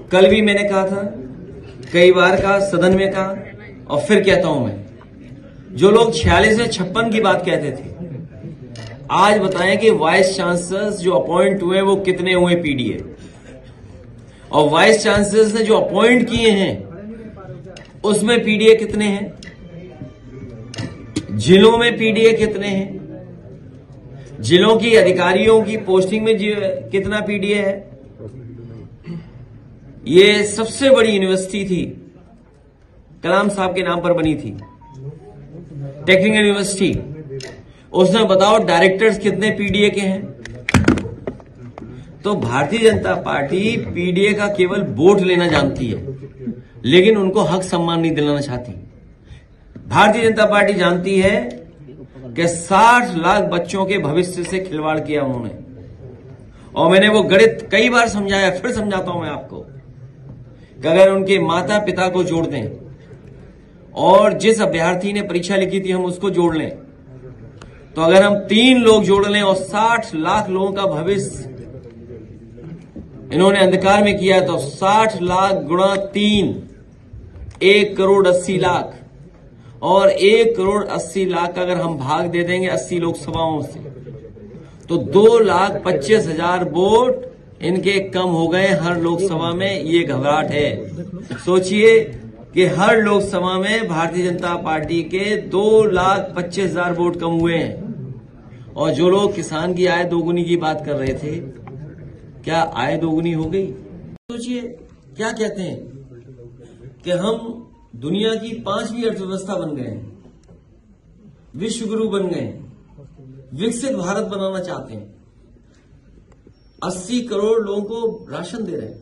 कल भी मैंने कहा था, कई बार कहा, सदन में कहा और फिर कहता हूं मैं, जो लोग 46 में 56 की बात कहते थे, आज बताएं कि वाइस चांसलर्स जो अपॉइंट हुए वो कितने हुए पीडीए, और वाइस चांसलर्स ने जो अपॉइंट किए हैं उसमें पीडीए कितने हैं, जिलों में पीडीए कितने हैं, जिलों की अधिकारियों की पोस्टिंग में कितना पीडीए है। ये सबसे बड़ी यूनिवर्सिटी थी, कलाम साहब के नाम पर बनी थी, टेक्निकल यूनिवर्सिटी, उसने बताओ डायरेक्टर्स कितने पीडीए के हैं। तो भारतीय जनता पार्टी पीडीए का केवल वोट लेना जानती है, लेकिन उनको हक सम्मान नहीं दिलाना चाहती। भारतीय जनता पार्टी जानती है कि 60 लाख बच्चों के भविष्य से खिलवाड़ किया उन्होंने, और मैंने वो गणित कई बार समझाया, फिर समझाता हूं मैं आपको कि अगर उनके माता पिता को जोड़ दें और जिस अभ्यर्थी ने परीक्षा लिखी थी हम उसको जोड़ लें, तो अगर हम 3 लोग जोड़ लें और 60 लाख लोगों का भविष्य इन्होंने अंधकार में किया, तो 60 लाख गुणा 3, 1 करोड़ 80 लाख, और 1 करोड़ 80 लाख का अगर हम भाग दे देंगे 80 लोकसभाओं से, तो 2,25,000 वोट इनके कम हो गए हर लोकसभा में। ये घबराहट है। सोचिए कि हर लोकसभा में भारतीय जनता पार्टी के 2,25,000 वोट कम हुए हैं। और जो लोग किसान की आय दोगुनी की बात कर रहे थे, क्या आय दोगुनी हो गई? सोचिए क्या कहते हैं कि हम दुनिया की 5वीं अर्थव्यवस्था बन गए हैं, विश्व गुरु बन गए हैं, विकसित भारत बनाना चाहते हैं, 80 करोड़ लोगों को राशन दे रहे हैं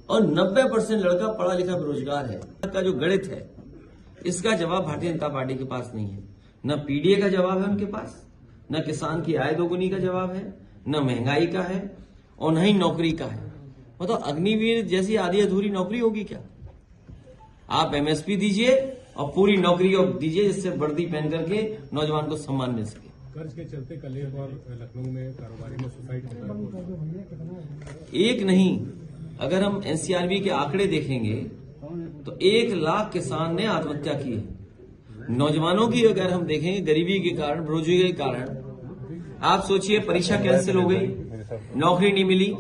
और 90% लड़का पढ़ा लिखा बेरोजगार है। का जो गणित है, इसका जवाब भारतीय जनता पार्टी के पास नहीं है। न पीडीए का जवाब है उनके पास, न किसान की आय दोगुनी का जवाब है, न महंगाई का है, और न ही नौकरी का है। मतलब अग्निवीर जैसी आधी अधूरी नौकरी होगी क्या? आप एमएसपी दीजिए और पूरी नौकरी दीजिए, जिससे वर्दी पहन करके नौजवान को सम्मान मिल सके। कर्ज के चलते कल एक और लखनऊ में कारोबारी ने सुसाइड किया। एक नहीं, अगर हम एनसीआरबी के आंकड़े देखेंगे तो 1 लाख किसान ने आत्महत्या की है। नौजवानों की अगर हम देखेंगे, गरीबी के कारण, बेरोजगारी के कारण, आप सोचिए परीक्षा कैंसिल हो गई, नौकरी नहीं मिली,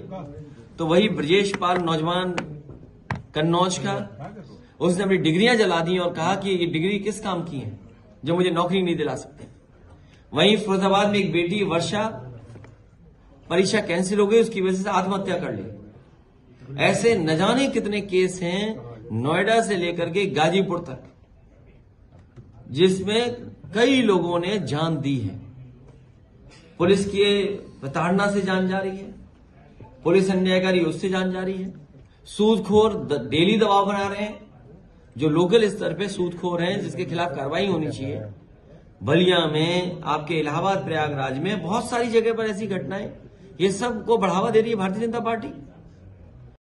तो वही ब्रजेश पाल नौजवान कन्नौज का, उसने अपनी डिग्रियां जला दी और कहा कि ये डिग्री किस काम की है जो मुझे नौकरी नहीं दिला सकते। वहीं फिरोजाबाद में एक बेटी वर्षा, परीक्षा कैंसिल हो गई, उसकी वजह से आत्महत्या कर ली। ऐसे न जाने कितने केस हैं नोएडा से लेकर के गाजीपुर तक, जिसमें कई लोगों ने जान दी है। पुलिस की प्रताड़ना से जान जा रही है, पुलिस अन्यायकारी उससे जान जा रही है, सूदखोर डेली दबाव बना रहे हैं, जो लोकल स्तर पे सूदखोर हैं जिसके खिलाफ कार्रवाई होनी चाहिए। बलिया में, आपके इलाहाबाद प्रयागराज में, बहुत सारी जगह पर ऐसी घटनाएं, ये सब को बढ़ावा दे रही है भारतीय जनता पार्टी।